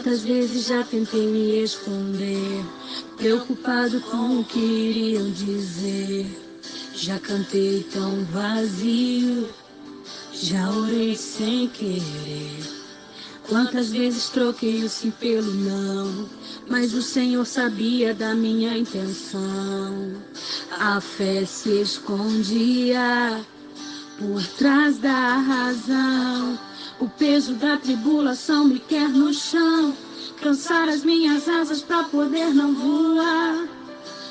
Quantas vezes já tentei me esconder, preocupado com o que iriam dizer. Já cantei tão vazio, já orei sem querer. Quantas vezes troquei o sim pelo não, mas o Senhor sabia da minha intenção. A fé se escondia por trás da razão. O peso da tribulação me quer no chão, cansar as minhas asas pra poder não voar.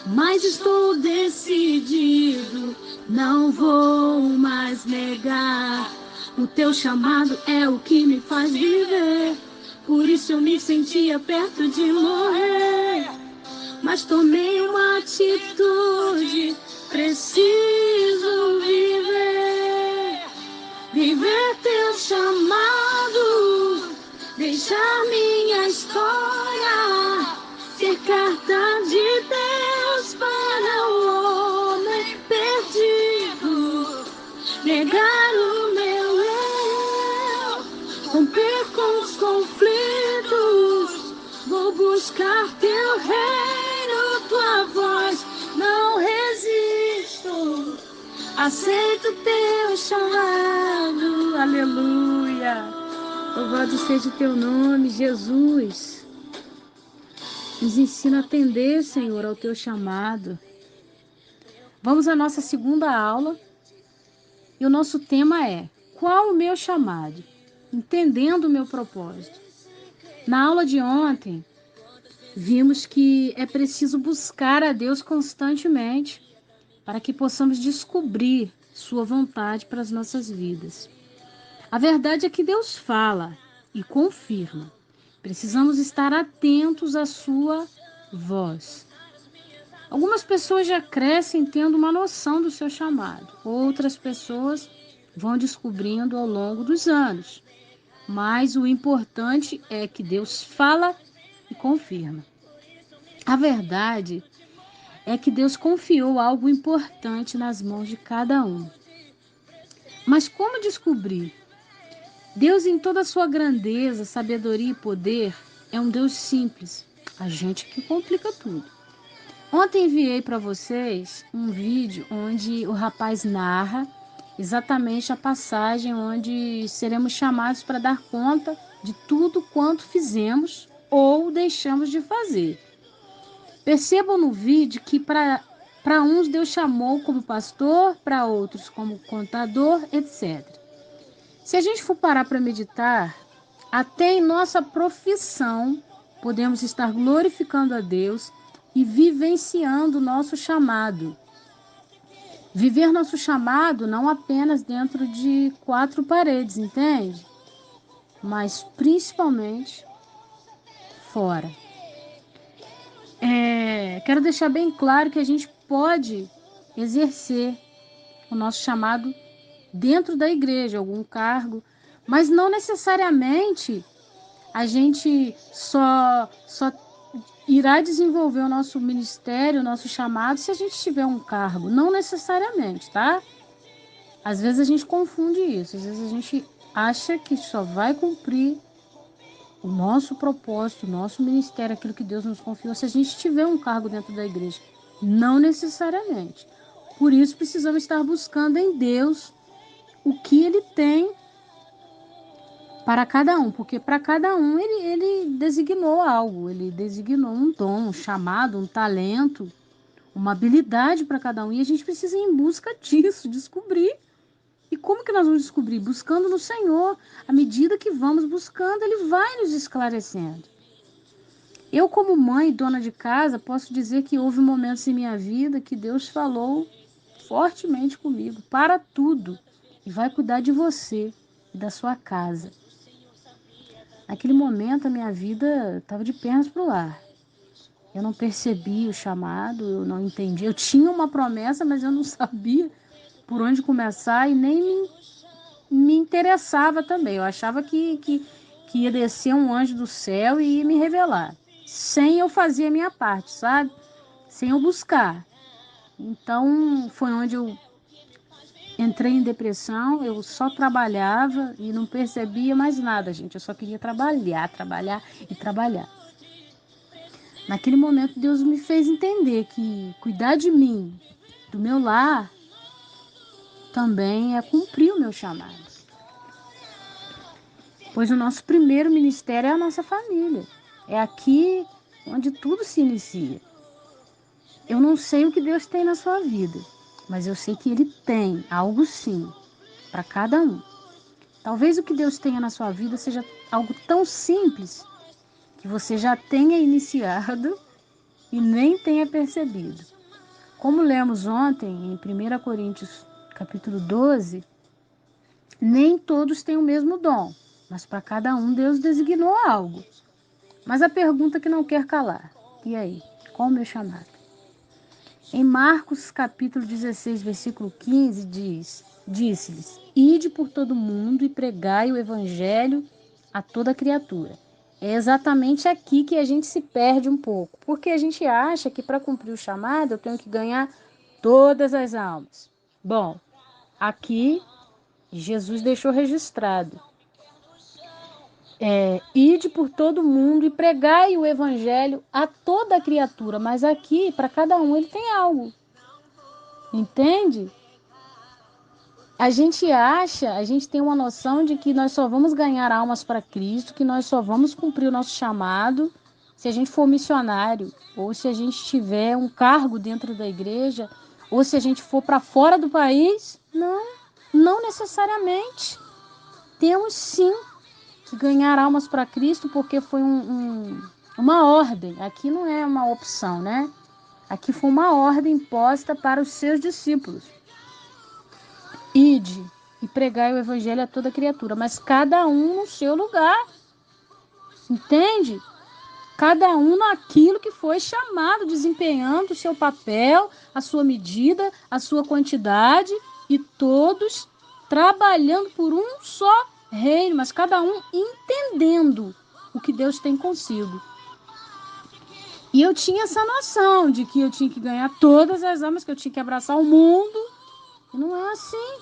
Mas estou decidido, não vou mais negar. O teu chamado é o que me faz viver. Por isso eu me sentia perto de morrer. Mas tomei uma atitude, preciso viver. Viver teu chamado, deixar minha história ser carta de Deus para o homem perdido. Negar o meu eu, romper com os conflitos. Vou buscar teu reino, tua voz, não resisto. Aceito teu chamado, aleluia. Louvado seja o teu nome, Jesus. Nos ensina a atender, Senhor, ao teu chamado. Vamos à nossa segunda aula. E o nosso tema é: qual o meu chamado? Entendendo o meu propósito. Na aula de ontem, vimos que é preciso buscar a Deus constantemente para que possamos descobrir sua vontade para as nossas vidas. A verdade é que Deus fala e confirma. Precisamos estar atentos à sua voz. Algumas pessoas já crescem tendo uma noção do seu chamado. Outras pessoas vão descobrindo ao longo dos anos. Mas o importante é que Deus fala e confirma. A verdade é que Deus confiou algo importante nas mãos de cada um. Mas como descobrir? Deus, em toda a sua grandeza, sabedoria e poder, é um Deus simples. A gente que complica tudo. Ontem enviei para vocês um vídeo onde o rapaz narra exatamente a passagem onde seremos chamados para dar conta de tudo quanto fizemos ou deixamos de fazer. Percebam no vídeo que para uns Deus chamou como pastor, para outros como contador, etc. Se a gente for parar para meditar, até em nossa profissão podemos estar glorificando a Deus e vivenciando o nosso chamado. Viver nosso chamado não apenas dentro de quatro paredes, entende? Mas principalmente fora. Quero deixar bem claro que a gente pode exercer o nosso chamado dentro da igreja, algum cargo, mas não necessariamente a gente só irá desenvolver o nosso ministério, o nosso chamado, se a gente tiver um cargo. Não necessariamente, tá? Às vezes a gente confunde isso. Às vezes a gente acha que só vai cumprir o nosso propósito, o nosso ministério, aquilo que Deus nos confiou, se a gente tiver um cargo dentro da igreja. Não necessariamente. Por isso precisamos estar buscando em Deus o que Ele tem para cada um, porque para cada um ele designou algo, ele designou um dom, um chamado, um talento, uma habilidade para cada um, e a gente precisa ir em busca disso, descobrir. E como que nós vamos descobrir? Buscando no Senhor. À medida que vamos buscando, Ele vai nos esclarecendo. Eu, como mãe, dona de casa, posso dizer que houve momentos em minha vida que Deus falou fortemente comigo, para tudo, e vai cuidar de você e da sua casa. Naquele momento, a minha vida estava de pernas para o ar. Eu não percebi o chamado, eu não entendi. Eu tinha uma promessa, mas eu não sabia por onde começar e nem me interessava também. Eu achava que ia descer um anjo do céu e ia me revelar, sem eu fazer a minha parte, sabe? Sem eu buscar. Então, foi onde eu entrei em depressão, eu só trabalhava e não percebia mais nada, gente. Eu só queria trabalhar, trabalhar e trabalhar. Naquele momento, Deus me fez entender que cuidar de mim, do meu lar, também é cumprir o meu chamado. Pois o nosso primeiro ministério é a nossa família. É aqui onde tudo se inicia. Eu não sei o que Deus tem na sua vida, mas eu sei que Ele tem algo sim, para cada um. Talvez o que Deus tenha na sua vida seja algo tão simples que você já tenha iniciado e nem tenha percebido. Como lemos ontem em 1 Coríntios capítulo 12, nem todos têm o mesmo dom, mas para cada um Deus designou algo. Mas a pergunta que não quer calar, e aí, qual o meu chamado? Em Marcos capítulo 16, versículo 15, disse-lhes, ide por todo mundo e pregai o evangelho a toda criatura. É exatamente aqui que a gente se perde um pouco, porque a gente acha que para cumprir o chamado eu tenho que ganhar todas as almas. Bom, aqui Jesus deixou registrado. Ide por todo mundo e pregai o evangelho a toda criatura, mas aqui para cada um ele tem algo. Entende? A gente tem uma noção de que nós só vamos ganhar almas para Cristo, que nós só vamos cumprir o nosso chamado se a gente for missionário, ou se a gente tiver um cargo dentro da igreja, ou se a gente for para fora do país. Não necessariamente. Temos sim que ganhar almas para Cristo, porque foi uma ordem. Aqui não é uma opção, né? Aqui foi uma ordem imposta para os seus discípulos. Ide e pregai o evangelho a toda criatura, mas cada um no seu lugar. Entende? Cada um naquilo que foi chamado, desempenhando o seu papel, a sua medida, a sua quantidade, e todos trabalhando por um só reino, mas cada um entendendo o que Deus tem consigo. E eu tinha essa noção de que eu tinha que ganhar todas as almas, que eu tinha que abraçar o mundo. E não é assim.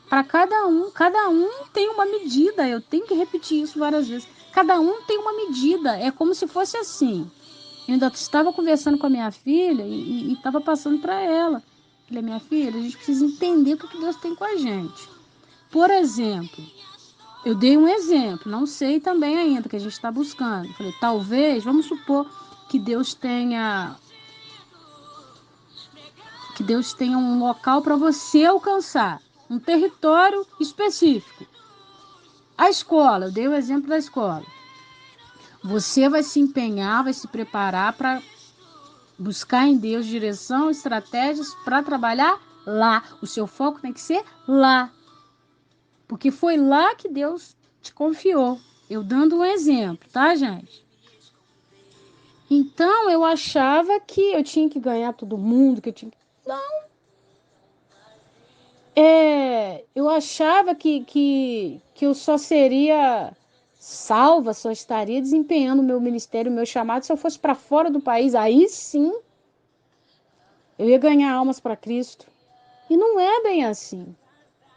Para cada um tem uma medida. Eu tenho que repetir isso várias vezes. Cada um tem uma medida. É como se fosse assim. Eu ainda estava conversando com a minha filha e estava passando para ela. Falei, minha filha, a gente precisa entender o que Deus tem com a gente. Por exemplo, eu dei um exemplo, não sei também ainda, que a gente está buscando. Falei, talvez, vamos supor que Deus tenha um local para você alcançar, um território específico. A escola, eu dei o exemplo da escola. Você vai se empenhar, vai se preparar para buscar em Deus direção, estratégias para trabalhar lá. O seu foco tem que ser lá. Porque foi lá que Deus te confiou. Eu dando um exemplo, tá, gente? Então, eu achava que eu tinha que ganhar todo mundo, que eu tinha que... Não. Eu achava que eu só seria salva, só estaria desempenhando o meu ministério, o meu chamado, se eu fosse para fora do país. Aí sim, eu ia ganhar almas para Cristo. E não é bem assim.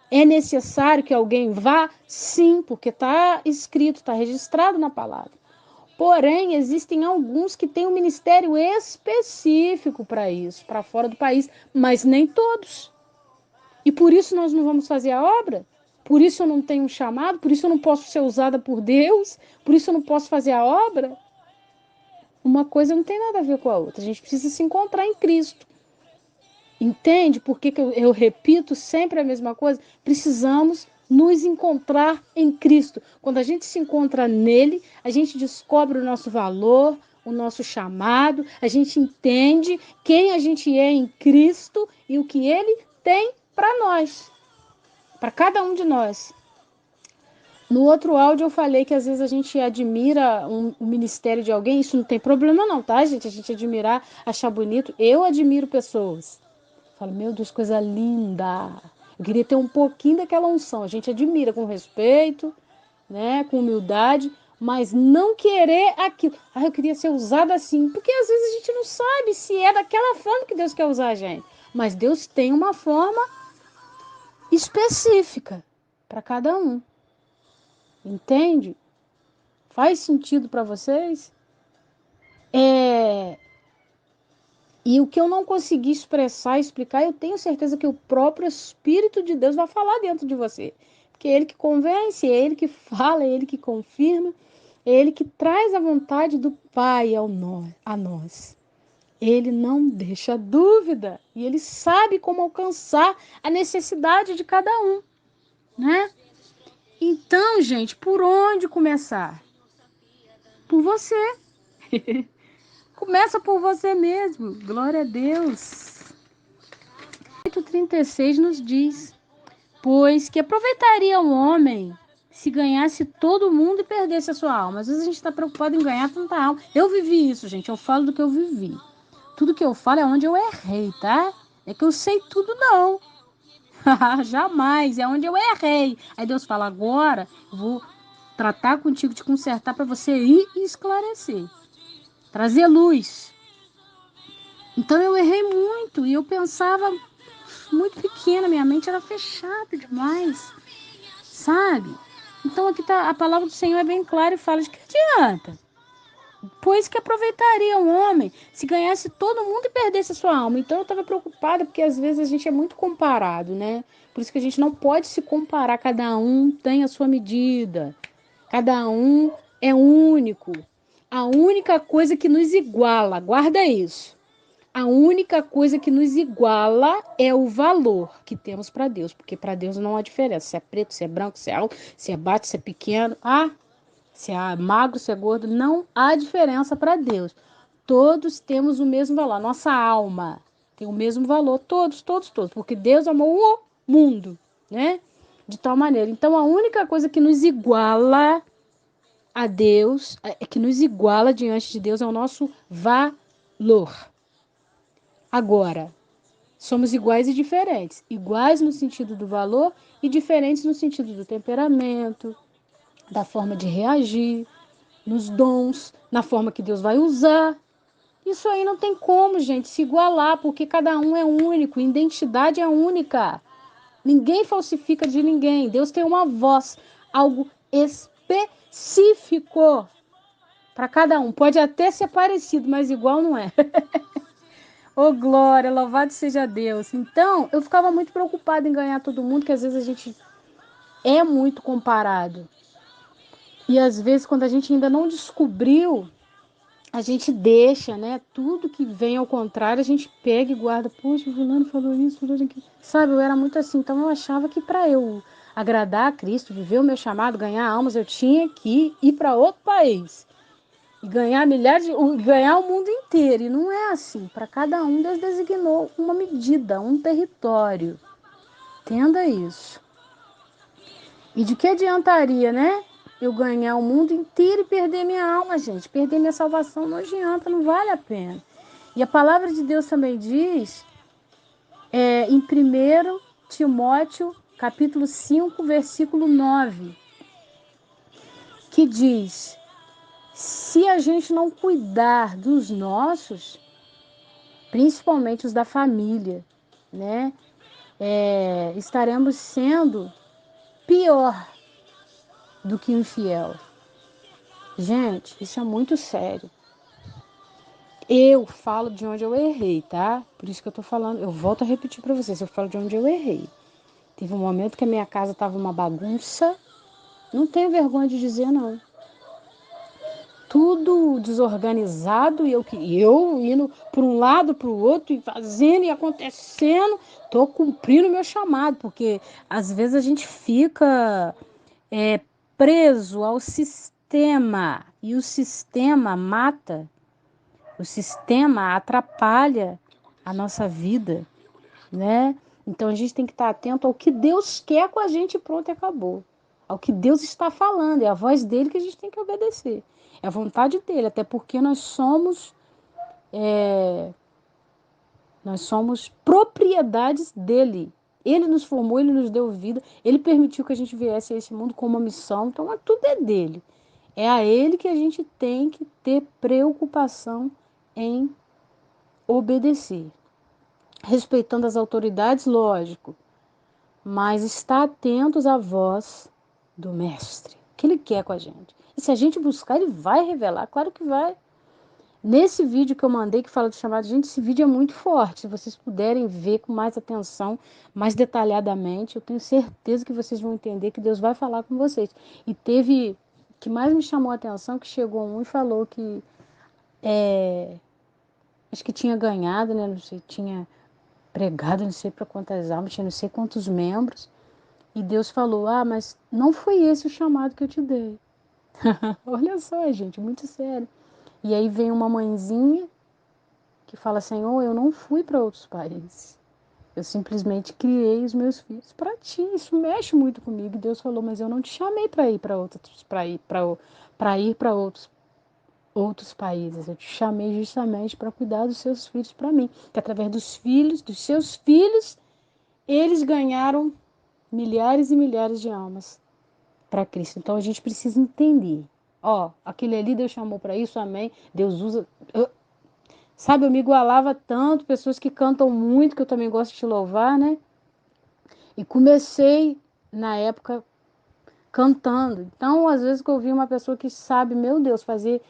É necessário que alguém vá? Sim, porque está escrito, está registrado na palavra. Porém, existem alguns que têm um ministério específico para isso, para fora do país, mas nem todos. E por isso nós não vamos fazer a obra? Por isso eu não tenho um chamado? Por isso eu não posso ser usada por Deus? Por isso eu não posso fazer a obra? Uma coisa não tem nada a ver com a outra. A gente precisa se encontrar em Cristo. Entende por que eu repito sempre a mesma coisa? Precisamos nos encontrar em Cristo. Quando a gente se encontra nele, a gente descobre o nosso valor, o nosso chamado, a gente entende quem a gente é em Cristo e o que ele tem para nós, para cada um de nós. No outro áudio eu falei que às vezes a gente admira o ministério de alguém, isso não tem problema não, tá, gente? A gente admirar, achar bonito. Eu admiro pessoas. Falo, meu Deus, coisa linda. Eu queria ter um pouquinho daquela unção. A gente admira com respeito, né, com humildade, mas não querer aquilo. Eu queria ser usada assim, porque às vezes a gente não sabe se é daquela forma que Deus quer usar a gente. Mas Deus tem uma forma específica para cada um. Entende? Faz sentido para vocês? E o que eu não consegui expressar, explicar, eu tenho certeza que o próprio Espírito de Deus vai falar dentro de você. Porque é Ele que convence, é Ele que fala, é Ele que confirma, é Ele que traz a vontade do Pai a nós. Ele não deixa dúvida e Ele sabe como alcançar a necessidade de cada um, né? Então, gente, por onde começar? Por você. Começa por você mesmo. Glória a Deus. 8:36 nos diz: pois que aproveitaria um homem se ganhasse todo mundo e perdesse a sua alma. Às vezes a gente está preocupado em ganhar tanta alma. Eu vivi isso, gente. Eu falo do que eu vivi. Tudo que eu falo é onde eu errei, tá? É que eu sei tudo, não. Jamais. É onde eu errei. Aí Deus fala: agora eu vou tratar contigo, te consertar para você ir e esclarecer. Trazer luz. Então eu errei muito e eu pensava muito pequena, minha mente era fechada demais, sabe? Então aqui tá, a palavra do Senhor é bem clara e fala: de que adianta? Pois que aproveitaria um homem se ganhasse todo mundo e perdesse a sua alma. Então eu estava preocupada porque às vezes a gente é muito comparado, né? Por isso que a gente não pode se comparar, cada um tem a sua medida, cada um é único. A única coisa que nos iguala, guarda isso. A única coisa que nos iguala é o valor que temos para Deus, porque para Deus não há diferença. Se é preto, se é branco, se é alto, se é baixo, se é pequeno, se é magro, se é gordo, não há diferença para Deus. Todos temos o mesmo valor. A nossa alma tem o mesmo valor, todos, todos, todos, porque Deus amou o mundo, né? De tal maneira. Então a única coisa que nos iguala a Deus, que nos iguala diante de Deus é o nosso valor. Agora, somos iguais e diferentes. Iguais no sentido do valor e diferentes no sentido do temperamento, da forma de reagir, nos dons, na forma que Deus vai usar. Isso aí não tem como, gente, se igualar, porque cada um é único, identidade é única. Ninguém falsifica de ninguém. Deus tem uma voz, algo específico para cada um. Pode até ser parecido, mas igual não é. Ô, glória, louvado seja Deus. Então, eu ficava muito preocupada em ganhar todo mundo, que às vezes a gente é muito comparado. E às vezes, quando a gente ainda não descobriu, a gente deixa, né? Tudo que vem ao contrário, a gente pega e guarda. Poxa, o fulano falou isso, fulano aquilo. Sabe, eu era muito assim. Então, eu achava que para eu agradar a Cristo, viver o meu chamado, ganhar almas, eu tinha que ir para outro país. E ganhar ganhar o mundo inteiro. E não é assim. Para cada um, Deus designou uma medida, um território. Entenda isso. E de que adiantaria, né? Eu ganhar o mundo inteiro e perder minha alma, gente. Perder minha salvação não adianta, não vale a pena. E a palavra de Deus também diz, em 1 Timóteo, capítulo 5, versículo 9, que diz: se a gente não cuidar dos nossos, principalmente os da família, né? Estaremos sendo pior do que infiel. Gente, isso é muito sério. Eu falo de onde eu errei, tá? Por isso que eu tô falando, eu volto a repetir para vocês, eu falo de onde eu errei. Teve um momento que a minha casa tava uma bagunça, não tenho vergonha de dizer não. Tudo desorganizado e eu indo para um lado, para o outro e fazendo e acontecendo, tô cumprindo o meu chamado, porque às vezes a gente fica preso ao sistema e o sistema mata. O sistema atrapalha a nossa vida, né? Então a gente tem que estar atento ao que Deus quer com a gente e pronto, acabou. Ao que Deus está falando, é a voz dele que a gente tem que obedecer. É a vontade dele, até porque nós somos propriedades dele. Ele nos formou, ele nos deu vida, ele permitiu que a gente viesse a esse mundo com uma missão, então tudo é dele. É a ele que a gente tem que ter preocupação em obedecer. Respeitando as autoridades, lógico, mas estar atentos à voz do Mestre, o que Ele quer com a gente. E se a gente buscar, Ele vai revelar, claro que vai. Nesse vídeo que eu mandei, que fala do chamado, gente, esse vídeo é muito forte. Se vocês puderem ver com mais atenção, mais detalhadamente, eu tenho certeza que vocês vão entender que Deus vai falar com vocês. E teve, o que mais me chamou a atenção, que chegou um e falou que, acho que tinha ganhado, né, não sei, tinha pregado, não sei para quantas almas, tinha não sei quantos membros, e Deus falou, mas não foi esse o chamado que eu te dei. Olha só, gente, muito sério. E aí vem uma mãezinha que fala, Senhor, eu não fui para outros países. Eu simplesmente criei os meus filhos para ti. Isso mexe muito comigo. E Deus falou, mas eu não te chamei para ir para outros, para outros países. Eu te chamei justamente para cuidar dos seus filhos para mim. Que através dos filhos, dos seus filhos, eles ganharam milhares e milhares de almas para Cristo. Então a gente precisa entender. Aquele ali Deus chamou para isso, amém. Deus usa. Sabe, eu me igualava tanto, pessoas que cantam muito, que eu também gosto de louvar, né? E comecei, na época, cantando. Então, às vezes que eu ouvi uma pessoa que sabe, meu Deus, fazer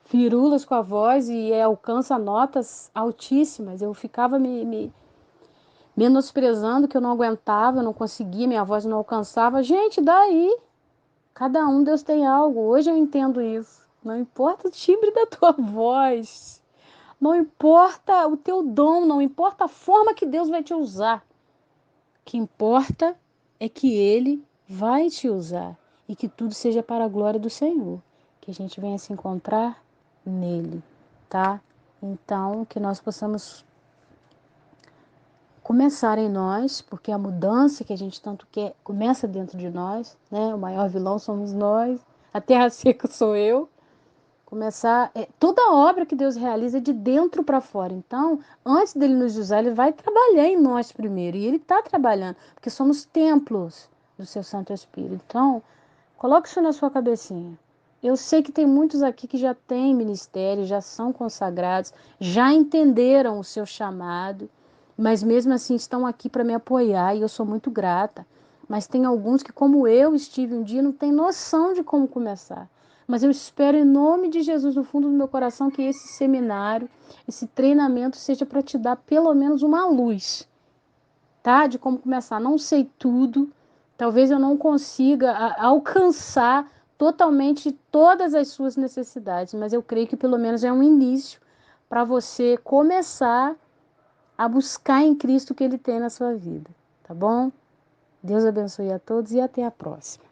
firulas com a voz e alcança notas altíssimas, eu ficava me menosprezando, que eu não aguentava, eu não conseguia, minha voz não alcançava. Gente, daí, cada um, Deus tem algo. Hoje eu entendo isso. Não importa o timbre da tua voz. Não importa o teu dom, não importa a forma que Deus vai te usar. O que importa é que Ele vai te usar e que tudo seja para a glória do Senhor. Que a gente venha se encontrar nele, tá? Então, que nós possamos começar em nós, porque a mudança que a gente tanto quer começa dentro de nós, né? O maior vilão somos nós, a terra seca sou eu. Começar, toda obra que Deus realiza é de dentro para fora. Então, antes dele nos usar, ele vai trabalhar em nós primeiro. E ele está trabalhando, porque somos templos do seu Santo Espírito. Então, coloque isso na sua cabecinha. Eu sei que tem muitos aqui que já têm ministério, já são consagrados, já entenderam o seu chamado, mas mesmo assim estão aqui para me apoiar e eu sou muito grata. Mas tem alguns que, como eu estive um dia, não tem noção de como começar. Mas eu espero, em nome de Jesus, no fundo do meu coração, que esse seminário, esse treinamento seja para te dar pelo menos uma luz, tá? De como começar. Não sei tudo, talvez eu não consiga alcançar totalmente todas as suas necessidades, mas eu creio que pelo menos é um início para você começar a buscar em Cristo o que Ele tem na sua vida, tá bom? Deus abençoe a todos e até a próxima.